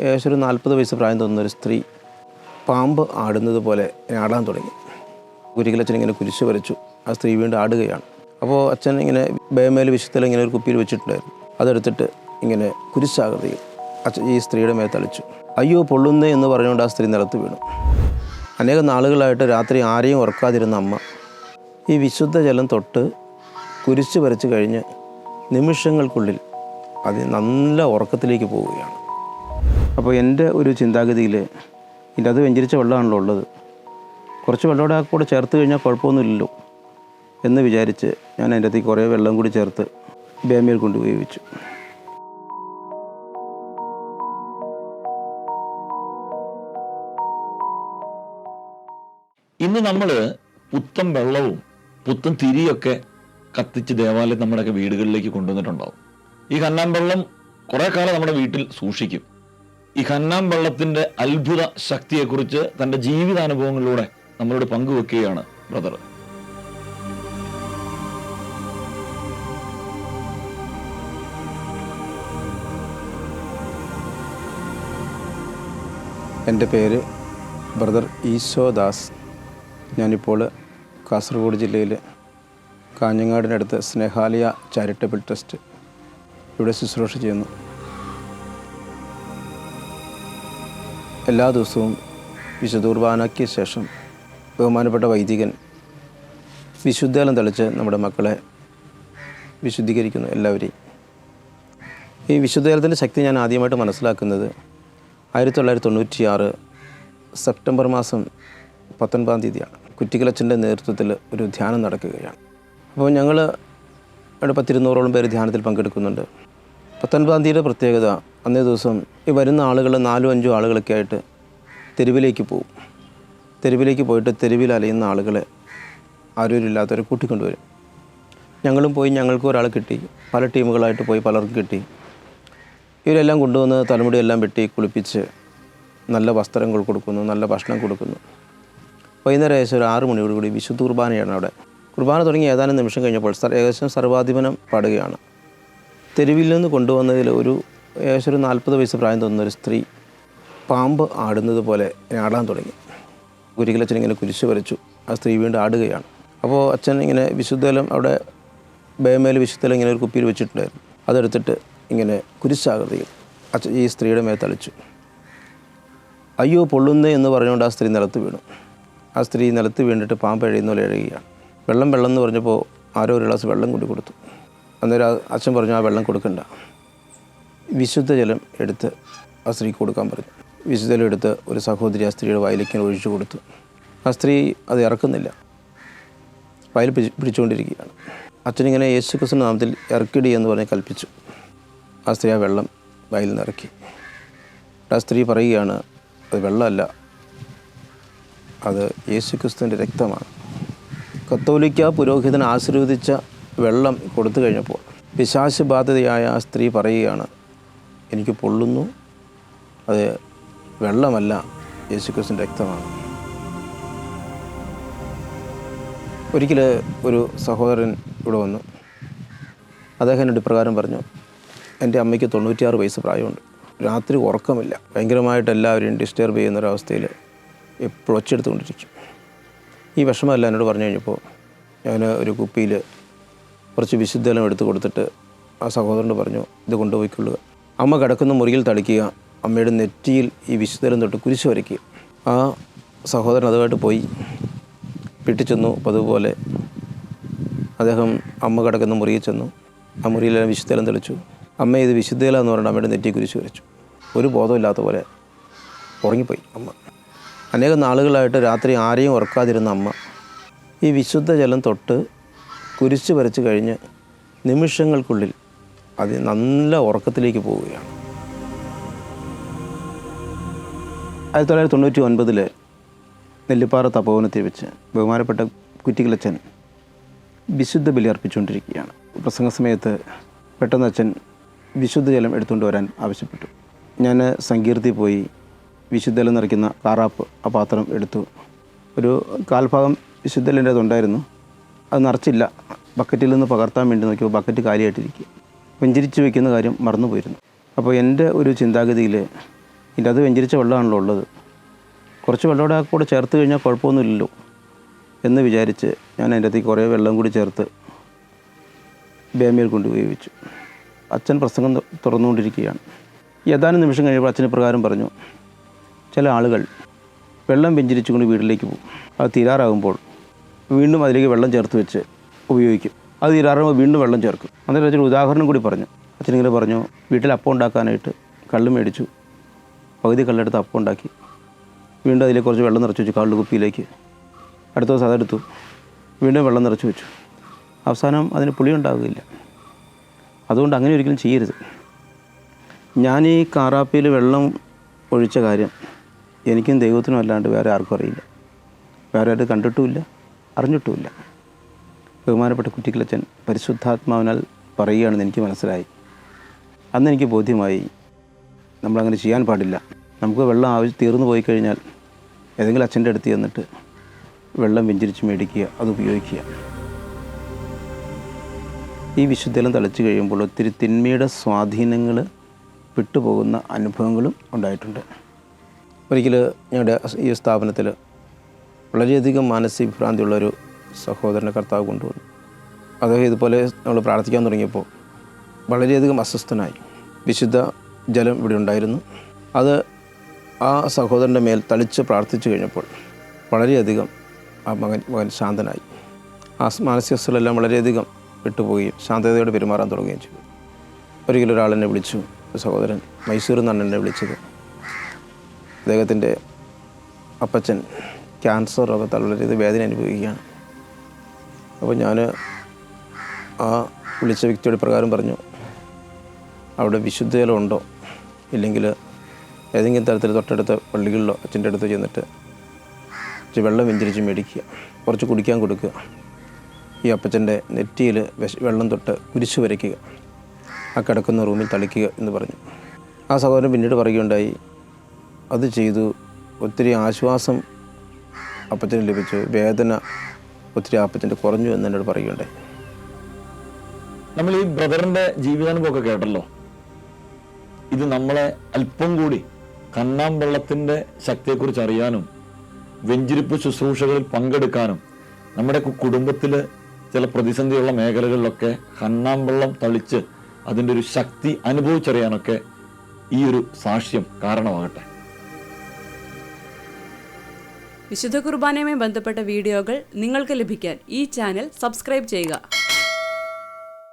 ഏകദേശം ഒരു 40 വയസ്സ് പ്രായം തോന്നുന്നൊരു സ്ത്രീ പാമ്പ് ആടുന്നത് പോലെ ആടാൻ തുടങ്ങി. ഒരിക്കലും അച്ഛൻ ഇങ്ങനെ കുരിശ് വരച്ചു. ആ സ്ത്രീ വീണ്ടും ആടുകയാണ്. അപ്പോൾ അച്ഛൻ ഇങ്ങനെ ബേമേൽ വിശുദ്ധയിൽ ഇങ്ങനെ ഒരു കുപ്പിയിൽ വെച്ചിട്ടുണ്ടായിരുന്നു. അതെടുത്തിട്ട് ഇങ്ങനെ കുരിശാകൃതിയിൽ അച്ഛൻ ഈ സ്ത്രീയുടെ മേൽ തളിച്ചു. അയ്യോ പൊള്ളുന്നേ എന്ന് പറഞ്ഞുകൊണ്ട് ആ സ്ത്രീ നിലത്ത് വീണു. അനേകം നാളുകളായിട്ട് രാത്രി ആരെയും ഉറക്കാതിരുന്ന അമ്മ ഈ വിശുദ്ധ ജലം തൊട്ട് കുരിശ് വരച്ച് കഴിഞ്ഞ് നിമിഷങ്ങൾക്കുള്ളിൽ അത് നല്ല ഉറക്കത്തിലേക്ക് പോവുകയാണ്. അപ്പോൾ എൻ്റെ ഒരു ചിന്താഗതിയിൽ ഇതിൻ്റെ അത് വെഞ്ചരിച്ച വെള്ളമാണല്ലോ ഉള്ളത്, കുറച്ച് വെള്ളമോടെ ആ കൂടെ ചേർത്ത് കഴിഞ്ഞാൽ കുഴപ്പമൊന്നുമില്ലല്ലോ എന്ന് വിചാരിച്ച് ഞാൻ അതിൻ്റെ അകത്തേക്ക് കുറേ വെള്ളം കൂടി ചേർത്ത് ബേമയിൽ കൊണ്ടുപോയി വെച്ചു. ഇന്ന് നമ്മൾ പുത്തൻ വെള്ളവും പുത്തൻ തിരിയൊക്കെ കത്തിച്ച് ദേവാലയം നമ്മുടെയൊക്കെ വീടുകളിലേക്ക് കൊണ്ടുവന്നിട്ടുണ്ടാവും. ഈ ഹന്നാം വെള്ളം കുറേ കാലം നമ്മുടെ വീട്ടിൽ സൂക്ഷിക്കും. ഈ ഹന്നാം വെള്ളത്തിൻ്റെ അത്ഭുത ശക്തിയെക്കുറിച്ച് തൻ്റെ ജീവിതാനുഭവങ്ങളിലൂടെ നമ്മളോട് പങ്കുവെക്കുകയാണ് ബ്രദർ. എൻ്റെ പേര് ബ്രദർ ഈശോദാസ്. ഞാനിപ്പോൾ കാസർഗോഡ് ജില്ലയിൽ കാഞ്ഞങ്ങാടിനടുത്ത് സ്നേഹാലയ ചാരിറ്റബിൾ ട്രസ്റ്റ് ഇവിടെ ശുശ്രൂഷ ചെയ്യുന്നു. എല്ലാ ദിവസവും വിശുദ്ധ കുർബാനയ്ക്ക് ശേഷം ബഹുമാനപ്പെട്ട വൈദികൻ വിശുദ്ധജലം തളിച്ച് നമ്മുടെ മക്കളെ വിശുദ്ധീകരിക്കുന്നു എല്ലാവരെയും. ഈ വിശുദ്ധജലത്തിൻ്റെ ശക്തി ഞാൻ ആദ്യമായിട്ട് മനസ്സിലാക്കുന്നത് 1996 സെപ്റ്റംബർ മാസം 19-ാം തീയതിയാണ്. കുറ്റിക്കലച്ചൻ്റെ നേതൃത്വത്തിൽ ഒരു ധ്യാനം നടക്കുകയാണ്. അപ്പോൾ ഞങ്ങൾ അവിടെ 10-200ഓളം പേര് ധ്യാനത്തിൽ പങ്കെടുക്കുന്നുണ്ട്. 19-ാം തീയതിയുടെ പ്രത്യേകത, അന്നേ ദിവസം ഈ വരുന്ന ആളുകൾ 4-5 ആളുകളൊക്കെ ആയിട്ട് തെരുവിലേക്ക് പോകും. തെരുവിലേക്ക് പോയിട്ട് തെരുവിൽ അലയുന്ന ആളുകളെ ആരോഗ്യമില്ലാത്തവരെ കൂട്ടിക്കൊണ്ടുവരും. ഞങ്ങളും പോയി, ഞങ്ങൾക്ക് ഒരാൾ കിട്ടി. പല ടീമുകളായിട്ട് പോയി പലർക്കും കിട്ടി. ഇവരെല്ലാം കൊണ്ടുവന്ന് തലമുടിയെല്ലാം വെട്ടി കുളിപ്പിച്ച് നല്ല വസ്ത്രങ്ങൾ കൊടുക്കുന്നു, നല്ല ഭക്ഷണം കൊടുക്കുന്നു. വൈകുന്നേരം ഏകദേശം ഒരു 6 മണിയോടുകൂടി വിശുദ്ധ കുർബാനയാണ് അവിടെ. കുർബാന തുടങ്ങി ഏതാനും നിമിഷം കഴിഞ്ഞപ്പോൾ ഏകദേശം സർവാധിപനം പാടുകയാണ്. തെരുവിൽ നിന്ന് കൊണ്ടുവന്നതിൽ ഏകദേശം ഒരു 40 വയസ്സ് പ്രായം തോന്നുന്നൊരു സ്ത്രീ പാമ്പ് ആടുന്നത് പോലെ ആടാൻ തുടങ്ങി. ഒരിക്കലും അച്ഛൻ ഇങ്ങനെ കുരിശ് വരച്ചു. ആ സ്ത്രീ വീണ്ടും ആടുകയാണ്. അപ്പോൾ അച്ഛൻ ഇങ്ങനെ വിശുദ്ധജലം അവിടെ ബേമേൽ വിശുദ്ധജലം ഇങ്ങനെ ഒരു കുപ്പിയിൽ വെച്ചിട്ടുണ്ടായിരുന്നു. അതെടുത്തിട്ട് ഇങ്ങനെ കുരിശാകൃതിയിൽ അച്ഛൻ ഈ സ്ത്രീയുടെ മേൽ തളിച്ചു. അയ്യോ പൊള്ളുന്നേ എന്ന് പറഞ്ഞുകൊണ്ട് ആ സ്ത്രീ നിലത്ത് വീണു. ആ സ്ത്രീ നിലത്ത് വീണിട്ട് പാമ്പ് എഴയുന്ന പോലെ എഴുകുകയാണ്. വെള്ളം എന്ന് പറഞ്ഞപ്പോൾ ആരോ ഒരു ഗ്ലാസ് വെള്ളം കൂടി കൊടുത്തു. അന്നേരം അച്ഛൻ പറഞ്ഞു ആ വെള്ളം കൊടുക്കണ്ട, വിശുദ്ധജലം എടുത്ത് ആ സ്ത്രീ കൊടുക്കാൻ പറഞ്ഞു. വിശുദ്ധജലം എടുത്ത് ഒരു സഹോദരി ആ സ്ത്രീയുടെ വായിലേക്ക് ഒഴിച്ചു കൊടുത്തു. ആ സ്ത്രീ അത് ഇറക്കുന്നില്ല, വായിൽ പിടിച്ചുകൊണ്ടിരിക്കുകയാണ്. അച്ഛനിങ്ങനെ യേശുക്രിസ്തുവിന്റെ നാമത്തിൽ ഇറക്കിടി എന്ന് പറഞ്ഞ് കൽപ്പിച്ചു. ആ സ്ത്രീ ആ വെള്ളം വായിൽ നിന്ന് ഇറക്കി. ആ സ്ത്രീ പറയുകയാണ്, അത് വെള്ളമല്ല, അത് യേശുക്രിസ്തുവിൻ്റെ രക്തമാണ്. കത്തോലിക്ക പുരോഹിതൻ ആശീർവദിച്ച വെള്ളം കൊടുത്തു കഴിഞ്ഞപ്പോൾ പിശാച് ബാധിതയായ ആ സ്ത്രീ പറയുകയാണ്, എനിക്ക് പൊള്ളുന്നു, അത് വെള്ളമല്ല, യേശുക്രിസ്തുവിൻ്റെ രക്തമാണ്. ഒരിക്കൽ ഒരു സഹോദരൻ ഇവിടെ വന്നു. അദ്ദേഹം എന്നോട് ഇപ്രകാരം പറഞ്ഞു, എൻ്റെ അമ്മയ്ക്ക് 96 വയസ്സ് പ്രായമുണ്ട്. രാത്രി ഉറക്കമില്ല, ഭയങ്കരമായിട്ട് എല്ലാവരെയും ഡിസ്റ്റർബ് ചെയ്യുന്നൊരവസ്ഥയിൽ എപ്പോഴും ഒച്ചെടുത്തുകൊണ്ടിരിക്കും. ഈ വിഷമമല്ല എന്നോട് പറഞ്ഞു കഴിഞ്ഞപ്പോൾ ഞാൻ ഒരു കുപ്പിയിൽ കുറച്ച് വിശുദ്ധജലം എടുത്ത് കൊടുത്തിട്ട് ആ സഹോദരനോട് പറഞ്ഞു, ഇത് കൊണ്ടുപോയിക്കൊള്ളുക. അമ്മ കിടക്കുന്ന മുറിയിൽ തളിക്കുക, അമ്മയുടെ നെറ്റിയിൽ ഈ വിശുദ്ധജലം തൊട്ട് കുരിശ് വരയ്ക്കുക. ആ സഹോദരൻ അതുമായിട്ട് പോയി വീട്ടിൽ ചെന്നു. അപ്പോൾ അതുപോലെ അദ്ദേഹം അമ്മ കിടക്കുന്ന മുറിയിൽ ചെന്നു. ആ മുറിയിലെല്ലാം വിശുദ്ധജലം തെളിച്ചു. അമ്മ ഇത് വിശുദ്ധജലം എന്ന് പറഞ്ഞാൽ അമ്മയുടെ നെറ്റി കുരിശ് വരച്ചു. ഒരു ബോധമില്ലാത്ത പോലെ ഉറങ്ങിപ്പോയി അമ്മ. അനേകം നാളുകളായിട്ട് രാത്രി ആരെയും ഉറക്കാതിരുന്ന അമ്മ ഈ വിശുദ്ധജലം തൊട്ട് കുരിശ് വരച്ച് കഴിഞ്ഞ് നിമിഷങ്ങൾക്കുള്ളിൽ അത് നല്ല ഉറക്കത്തിലേക്ക് പോവുകയാണ്. 1999 നെല്ലിപ്പാറ തപോവനത്തിൽ വെച്ച് ബഹുമാനപ്പെട്ട കുറ്റിക്കലച്ചൻ വിശുദ്ധ ബലി അർപ്പിച്ചുകൊണ്ടിരിക്കുകയാണ്. പ്രസംഗ സമയത്ത് പെട്ടെന്ന് അച്ഛൻ വിശുദ്ധജലം എടുത്തുകൊണ്ട് വരാൻ ആവശ്യപ്പെട്ടു. ഞാൻ സങ്കീർത്തി പോയി വിശുദ്ധജലം നിറയ്ക്കുന്ന കാറാപ്പ് ആ പാത്രം എടുത്തു. ഒരു കാൽഭാഗം വിശുദ്ധജലൻ്റെ അതുണ്ടായിരുന്നു, അത് നിറച്ചില്ല. ബക്കറ്റിൽ നിന്ന് പകർത്താൻ വേണ്ടി നോക്കിയപ്പോൾ ബക്കറ്റ് കാലിയായിട്ടിരിക്കുക. വെഞ്ചരിച്ച് വയ്ക്കുന്ന കാര്യം മറന്നുപോയിരുന്നു. അപ്പോൾ എൻ്റെ ഒരു ചിന്താഗതിയിൽ ഇതിൻ്റെ അത് വെഞ്ചരിച്ച വെള്ളമാണല്ലോ ഉള്ളത്, കുറച്ച് വെള്ളം കൂടെ ചേർത്ത് കഴിഞ്ഞാൽ കുഴപ്പമൊന്നുമില്ലല്ലോ എന്ന് വിചാരിച്ച് ഞാൻ അതിൻ്റെ അകത്തേക്ക് കുറേ വെള്ളം കൂടി ചേർത്ത് ബേമയിൽ കൊണ്ടുപോയി വെച്ചു. അച്ഛൻ പ്രസംഗം തുറന്നുകൊണ്ടിരിക്കുകയാണ്. ഏതാനും നിമിഷം കഴിയുമ്പോൾ അച്ഛന് പ്രകാരം പറഞ്ഞു, ചില ആളുകൾ വെള്ളം വെഞ്ചരിച്ചുകൊണ്ട് വീട്ടിലേക്ക് പോകും. അത് തീരാറാകുമ്പോൾ വീണ്ടും അതിലേക്ക് വെള്ളം ചേർത്ത് വെച്ച് ഉപയോഗിക്കും. അത് തീരാറാകുമ്പോൾ വീണ്ടും വെള്ളം ചേർക്കും. അന്നേരം അച്ഛൻ ഉദാഹരണം കൂടി പറഞ്ഞു. അച്ഛനിങ്ങനെ പറഞ്ഞു, വീട്ടിൽ അപ്പം ഉണ്ടാക്കാനായിട്ട് കള്ള് മേടിച്ചു, പകുതി കല്ലെടുത്ത് അപ്പം ഉണ്ടാക്കി, വീണ്ടും അതിലേക്ക് കുറച്ച് വെള്ളം നിറച്ച് വെച്ചു കള്ള് കുപ്പിയിലേക്ക്. അടുത്ത ദിവസം അതെടുത്തു, വീണ്ടും വെള്ളം നിറച്ച് വെച്ചു. അവസാനം അതിന് പുളി ഉണ്ടാകുകയില്ല. അതുകൊണ്ട് അങ്ങനെ ഒരിക്കലും ചെയ്യരുത്. ഞാൻ ഈ കാറാപ്പിയിൽ വെള്ളം ഒഴിച്ച കാര്യം എനിക്കും ദൈവത്തിനും അല്ലാണ്ട് വേറെ ആർക്കും അറിയില്ല, വേറെ ആരും കണ്ടിട്ടുമില്ല, അറിഞ്ഞിട്ടുമില്ല. ബഹുമാനപ്പെട്ട കുറ്റിക്കിലച്ചൻ പരിശുദ്ധാത്മാവിനാൽ പറയുകയാണെന്ന് എനിക്ക് മനസ്സിലായി. അന്ന് എനിക്ക് ബോധ്യമായി, നമ്മളങ്ങനെ ചെയ്യാൻ പാടില്ല. നമുക്ക് വെള്ളം തീർന്നു പോയി കഴിഞ്ഞാൽ ഏതെങ്കിലും അച്ഛൻ്റെ അടുത്ത് ചെന്നിട്ട് വെള്ളം വെഞ്ചരിച്ച് മേടിക്കുക, അത് ഉപയോഗിക്കുക. ഈ വിശുദ്ധജലം തളിച്ച് കഴിയുമ്പോൾ ഒത്തിരി തിന്മയുടെ സ്വാധീനങ്ങൾ വിട്ടുപോകുന്ന അനുഭവങ്ങളും ഉണ്ടായിട്ടുണ്ട്. ഒരിക്കൽ ഞങ്ങളുടെ ഈ സ്ഥാപനത്തിൽ വളരെയധികം മാനസിക ഭ്രാന്തിയുള്ളൊരു സഹോദരനെ കർത്താവ് കൊണ്ടുവന്നു. അദ്ദേഹം ഇതുപോലെ നമ്മൾ പ്രാർത്ഥിക്കാൻ തുടങ്ങിയപ്പോൾ വളരെയധികം അസ്വസ്ഥനായി. വിശുദ്ധ ജലം ഇവിടെ ഉണ്ടായിരുന്നു. അത് ആ സഹോദരൻ്റെ മേൽ തളിച്ച് പ്രാർത്ഥിച്ചു കഴിഞ്ഞപ്പോൾ വളരെയധികം ആ മകൻ ശാന്തനായി. ആ മാനസികസ്ഥലെല്ലാം വളരെയധികം വിട്ടുപോവുകയും ശാന്തതയോടെ പെരുമാറാൻ തുടങ്ങുകയും ചെയ്തു. ഒരിക്കലും ഒരാൾ എന്നെ വിളിച്ചു, ഒരു സഹോദരൻ മൈസൂരിൽ നിന്നാണ് എന്നെ വിളിച്ചത്. അദ്ദേഹത്തിൻ്റെ അപ്പച്ചൻ ക്യാൻസർ രോഗത്താൽ വളരെയധികം വേദന അനുഭവിക്കുകയാണ്. അപ്പോൾ ഞാൻ ആ വിളിച്ച വ്യക്തിയുടെ പ്രകാരം പറഞ്ഞു, അവിടെ വിശുദ്ധജലം ഉണ്ടോ, ഇല്ലെങ്കിൽ ഏതെങ്കിലും തരത്തിൽ തൊട്ടടുത്ത പള്ളികളിലോ അച്ഛൻ്റെ അടുത്ത് ചെന്നിട്ട് വെള്ളം വെഞ്ചരിച്ച് മേടിക്കുക, കുറച്ച് കുടിക്കാൻ കൊടുക്കുക, ഈ അപ്പച്ചൻ്റെ നെറ്റിയിൽ വെള്ളം തൊട്ട് കുരിശ് വരയ്ക്കുക, ആ കിടക്കുന്ന റൂമിൽ തളിക്കുക എന്ന് പറഞ്ഞു. ആ സഹോദരൻ പിന്നീട് പറയുകയുണ്ടായി, അത് ചെയ്തു, ഒത്തിരി ആശ്വാസം അപ്പച്ചന് ലഭിച്ചു, വേദന ഒത്തിരി അപ്പച്ചൻ്റെ കുറഞ്ഞു എന്ന് എന്നോട് പറയുകയുണ്ടായി. നമ്മൾ ഈ ബ്രദറിൻ്റെ ജീവിതാനുഭവമൊക്കെ കേട്ടല്ലോ. ഇത് നമ്മളെ അല്പം കൂടി കന്നാമ്പള്ളത്തിൻ്റെ ശക്തിയെക്കുറിച്ച് അറിയാനും വെഞ്ചിരിപ്പ് ശുശ്രൂഷകളിൽ പങ്കെടുക്കാനും നമ്മുടെ കുടുംബത്തിൽ ചില പ്രതിസന്ധിയുള്ള മേഖലകളിലൊക്കെ കന്നാമ്പള്ളം തളിച്ച് അതിൻ്റെ ഒരു ശക്തി അനുഭവിച്ചറിയാനൊക്കെ ഈ ഒരു സാക്ഷ്യം കാരണമാകട്ടെ. വിശുദ്ധ കുർബാനയുമായി ബന്ധപ്പെട്ട വീഡിയോകൾ നിങ്ങൾക്ക് ലഭിക്കാൻ ഈ ചാനൽ സബ്സ്ക്രൈബ് ചെയ്യുക.